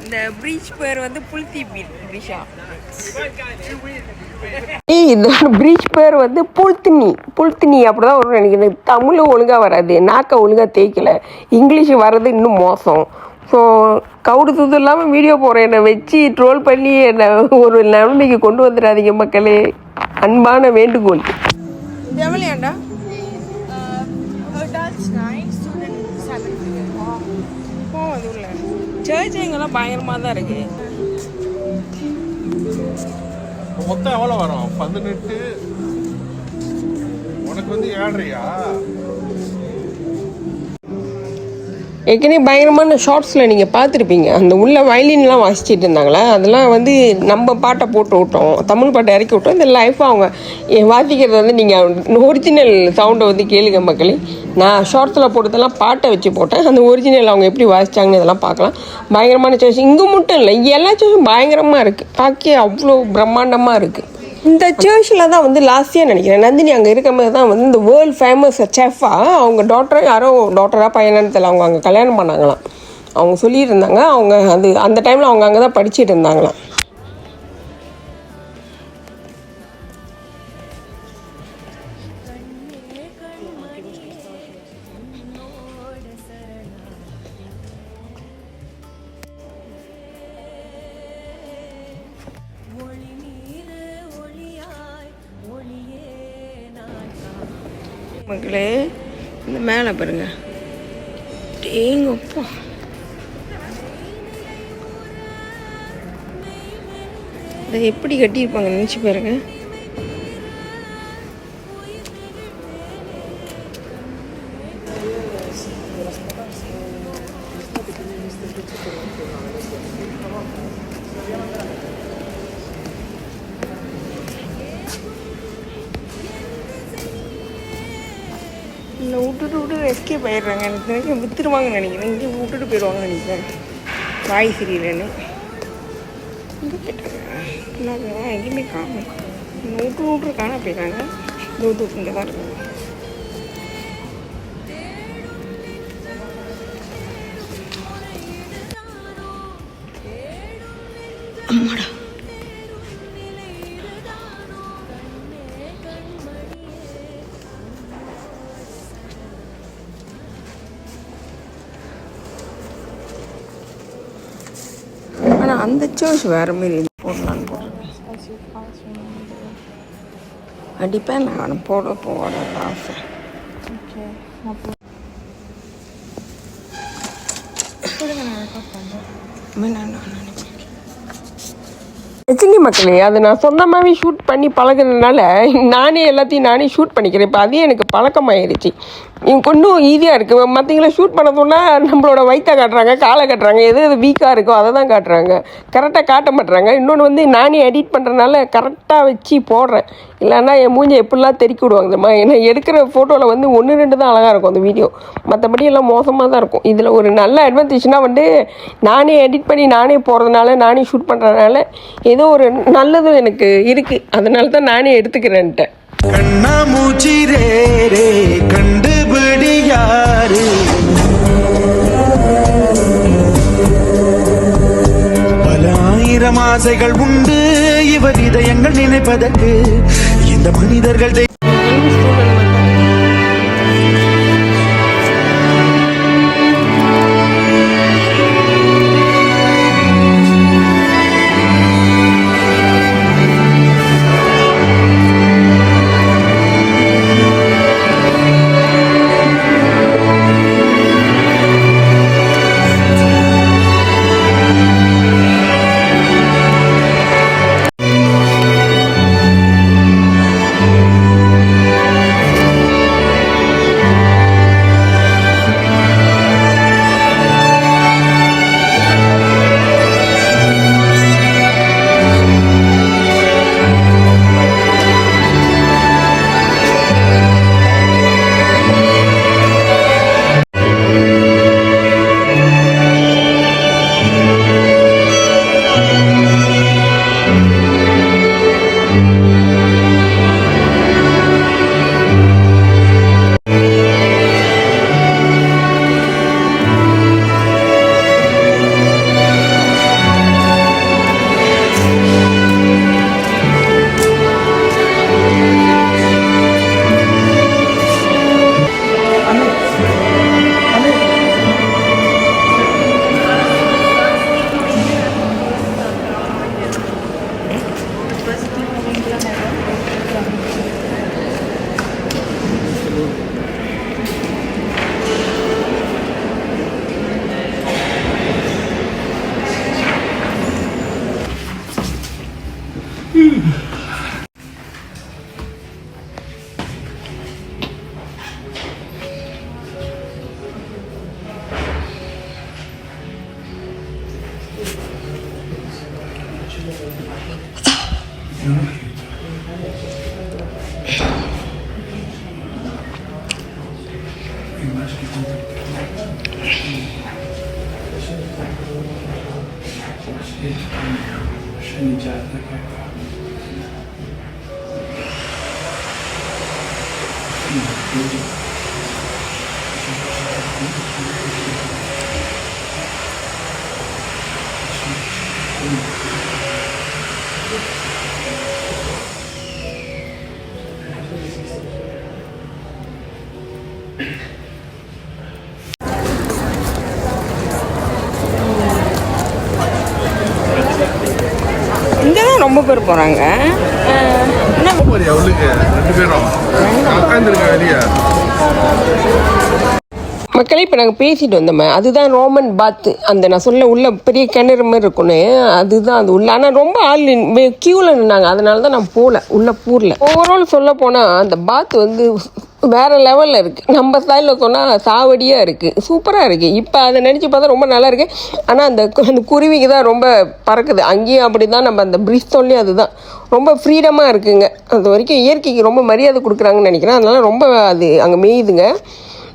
இந்த பீச் பேர் வந்து புல்தி பீச்சா. இந்த பீச் பேர் வந்து புல்தினி அப்படிதான் வரும் நினைக்கிறேன். தமிழும் ஒழுங்காக வராது, நாக்கை ஒழுங்காக தேய்க்கல, இங்கிலீஷ் வர்றது இன்னும் மோசம். ஸோ கவுடு தூது இல்லாமல் வீடியோ போகிறேன், என்னை வச்சு ட்ரோல் பண்ணி என்னை ஒரு நிலைமைக்கு கொண்டு வந்துடாதீங்க மக்களே, அன்பான வேண்டுகோள். எவ்வளோண்டா அது உள்ள சர்ச் எங்கெல்லாம் பயங்கரமாக தான் இருக்கு. மொத்தம் எவ்வளோ வரும்? 18. உனக்கு வந்து 7.5. ஏற்கனவே பயங்கரமான ஷார்ட்ஸில் நீங்கள் பார்த்துருப்பீங்க, அந்த உள்ள வயலின்லாம் வாசிச்சுட்டு இருந்தாங்களே, அதெல்லாம் வந்து நம்ம பாட்டை போட்டு விட்டோம், தமிழ் பாட்டை இறக்கி விட்டோம். இந்த லைஃபாக அவங்க வாசிக்கிறது வந்து நீங்கள் ஒரிஜினல் சவுண்டை வந்து கேளுங்க மக்களே. நான் ஷார்ட்ஸில் போட்டதெல்லாம் பாட்டை வச்சு போட்டேன், அந்த ஒரிஜினல் அவங்க எப்படி வாசித்தாங்கன்னு இதெல்லாம் பார்க்கலாம். பயங்கரமான சர்ச் இங்கே மட்டும் இல்லை, எல்லா சர்ச்சும் பயங்கரமாக இருக்குது, பார்க்க அவ்வளோ பிரம்மாண்டமாக இருக்குது. இந்த சர்ச்சில் தான் வந்து லாஸ்ட் இயர் நினைக்கிறேன் நந்தினி அங்கே இருக்கிற மாதிரி தான் வந்து இந்த வேர்ல்டு ஃபேமஸ் செஃப்பாக அவங்க டாக்டர் யாரோ டாக்டராக பையனான்னு தெரியல, அவங்க அங்கே கல்யாணம் பண்ணாங்களாம். அவங்க சொல்லிட்டு இருந்தாங்க, அவங்க அந்த டைமில் அவங்க அங்கே தான் படிச்சுட்டு இருந்தாங்களாம். மக்களே இந்த மேலே பாருங்க, டேங்கப்பா, இதை எப்படி கட்டியிருப்பாங்க நினச்சி பாருங்க. இல்லை விட்டுட்டு எஸ்கேப் ஆயிடுறாங்க, எனக்கு நினைக்கிறேன் விற்றுருவாங்கன்னு நினைக்கிறேன், இங்கே விட்டுட்டு போயிடுவாங்கன்னு நினைக்கிறேன், வாய் சரியில்லைன்னு. இங்கே போயிட்டாங்க, எங்கேயுமே காணும், விட்டு காண போயிட்டாங்க. தூத்து இங்கே தான் இருக்காங்க. அம்மாடா ஆனால் அந்த சர்ச் வேறு மாரி போடலான்னு போடுறேன். அடிப்பேன் நான் போட ஆசை. ரஜினி மக்களே, அது நான் சொந்தமாகவே ஷூட் பண்ணி பழகுறதுனால நானே ஷூட் பண்ணிக்கிறேன். இப்போ அதே எனக்கு பழக்கமாயிருச்சு, இன்னும் ஈஸியாக இருக்குது. மற்றவங்கள ஷூட் பண்ண சொன்னால் நம்மளோட வயிற்றை காட்டுறாங்க, காலை காட்டுறாங்க, எது வீக்காக இருக்கோ அதை தான் காட்டுறாங்க, கரெக்டாக காட்ட மாட்டுறாங்க. இன்னொன்று வந்து நானே எடிட் பண்ணுறதுனால கரெக்டாக வச்சு போடுறேன், இல்லைன்னா என் மூஞ்சை எப்படிலாம் தெறிக்கி விடுவாங்க. ஏன்னா எடுக்கிற ஃபோட்டோவில் வந்து 1-2 தான் அழகாக இருக்கும் அந்த வீடியோ, மற்றபடி எல்லாம் மோசமாக தான் இருக்கும். இதில் ஒரு நல்ல அட்வான்டேஜ்னால் வந்து நானே எடிட் பண்ணி நானே போடுறதுனால, நானே ஷூட் பண்ணுறதுனால ஏதோ ஒரு நல்லதும் எனக்கு இருக்குது, அதனால தான் நானே எடுத்துக்கிறேன்ட்டேன். கண்ணாமூச்சி ரே கண்டுபிடி யாரு, பல ஆயிரம் ஆசைகள் உண்டு இவர் இதயங்கள் நினைப்பதற்கு, இந்த மனிதர்கள் இங்கே தான் ரொம்ப பேர் போகிறாங்க. அவளுக்கு 2 பேரும் உட்காந்துருக்க வெளியே. மக்களே இப்போ நாங்கள் பேசிட்டு வந்தோமே, அதுதான் ரோமன் பாத்து. அந்த நான் சொல்ல உள்ள பெரிய கிணறு மாதிரி இருக்குன்னு, அதுதான் அது உள்ள. ஆனால் ரொம்ப ஆள் க்யூவில் நின்னாங்க, அதனால தான் நான் போகல, உள்ளே பூரில். ஓவரால் சொல்ல போனால் அந்த பாத் வந்து வேறு லெவலில் இருக்குது. நம்ம ஸ்டைலில் சொன்னால் சாவடியாக இருக்குது, சூப்பராக இருக்குது. இப்போ அதை நினச்சி பார்த்தா ரொம்ப நல்லா இருக்குது. ஆனால் அந்த குருவிக்கு தான் ரொம்ப பறக்குது. அங்கேயும் அப்படி தான், நம்ம அந்த பிரிஸ்டோல்லையும் அதுதான் ரொம்ப ஃப்ரீடமாக இருக்குங்க. அது வரைக்கும் இயற்கைக்கு ரொம்ப மரியாதை கொடுக்குறாங்கன்னு நினைக்கிறேன். அதனால ரொம்ப அது அங்கே மேயுதுங்க.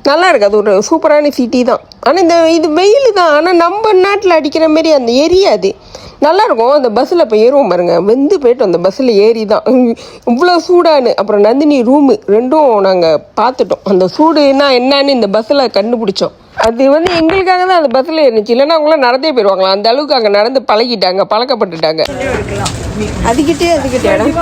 நல்லா இருக்குது. அது ஒரு சூப்பரான சிட்டி தான். ஆனால் இது வெயில் தான். ஆனால் நம்ம நாட்டில் அடிக்கிற மாரி அந்த எரியாது, நல்லாயிருக்கும். அந்த பஸ்ஸில் இப்போ ஏறுவோம் பாருங்க, வெந்து போய்ட்டு அந்த பஸ்ஸில் ஏறி தான் இவ்வளோ சூடானு. அப்புறம் நந்தினி ரூமு ரெண்டும் நாங்கள் பார்த்துட்டோம். அந்த சூடுனா என்னன்னு இந்த பஸ்ஸில் கண்டுபிடிச்சோம். அது வந்து எங்களுக்காக தான் அந்த பஸ்ஸில் இருந்துச்சு, இல்லைன்னா அவங்களாம் நடந்தே போயிடுவாங்களா. அந்த அளவுக்கு அங்கே நடந்து பழக்கப்பட்டுட்டாங்க. அதுக்கிட்டே இடம்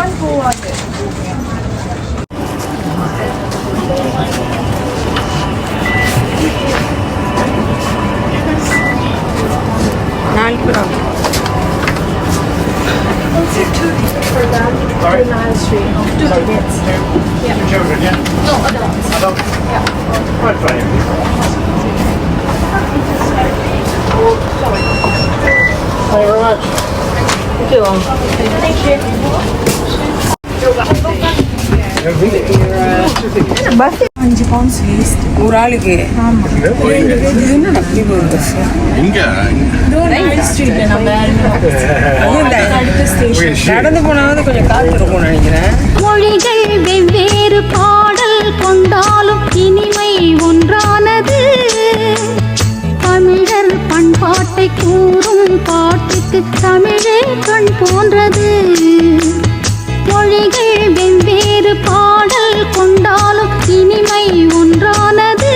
ஒரு ஆளுக்கு நடந்து போனாவது கொஞ்சம் காத்து இருக்கும் நினைக்கிறேன். மொழிகள் வெவ்வேறு பாடல் கொண்டாலும் இனிமை ஒன்றானது. தமிழர் பண்பாட்டை கூறும் பாட்டுக்கு தமிழே கண் போன்றது. மொழிகள் வெவ்வேறு பாடல் கொண்டாலும் இனிமை ஒன்றானது.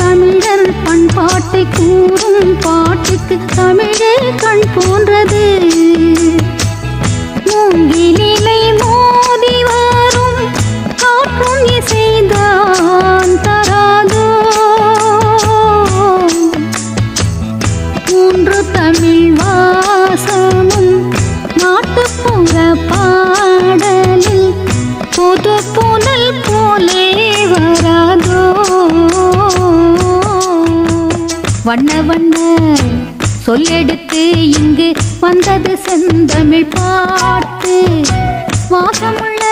தமிழர் பண்பாட்டை கூறும் பாட்டுக்கு தமிழே கண் போன்றது. மூங்கிலிலை மோதி வரும் காற்றும் இசைதான் தராதோ. மூன்று தமிழ் வாசமும் நாட்டுப்புற பாடலில் புது புனல் போலே வராதோ. வண்ண வண்ண சொல்லெடுத்து இங்கு வந்தது செந்தமிழ் பாட்டு. வாசமுள்ள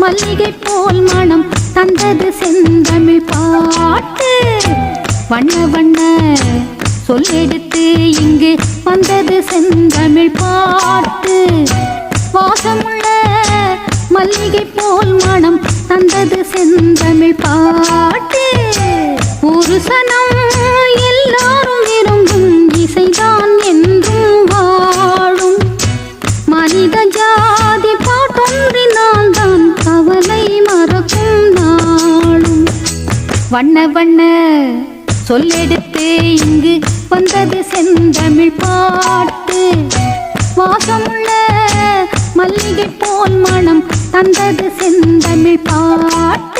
மல்லிகை போல் மனம் தந்தது செந்தமிழ் பாட்டு. வண்ண வண்ண சொல்லெடுத்து இங்கு வந்தது செந்தமிழ் பாட்டு. வாசமுள்ள மல்லிகை போல் மனம் தந்தது செந்தமிழ் பாட்டு. ஒரு சனம் எல்லாரும் விரும்பும் இசைதான் என்றும் வாழும். மனித ஜாதி பாட்டொன்றினால் தான் கவலை மறக்கும் நாளும். வண்ண வண்ண சொல்லெடுத்து இங்கு வந்தது செந்தமிழ் பாட்டு. வாசமுள்ள மல்லிகை போல் மனம் தந்தது செந்தமிழ் பாட்டு.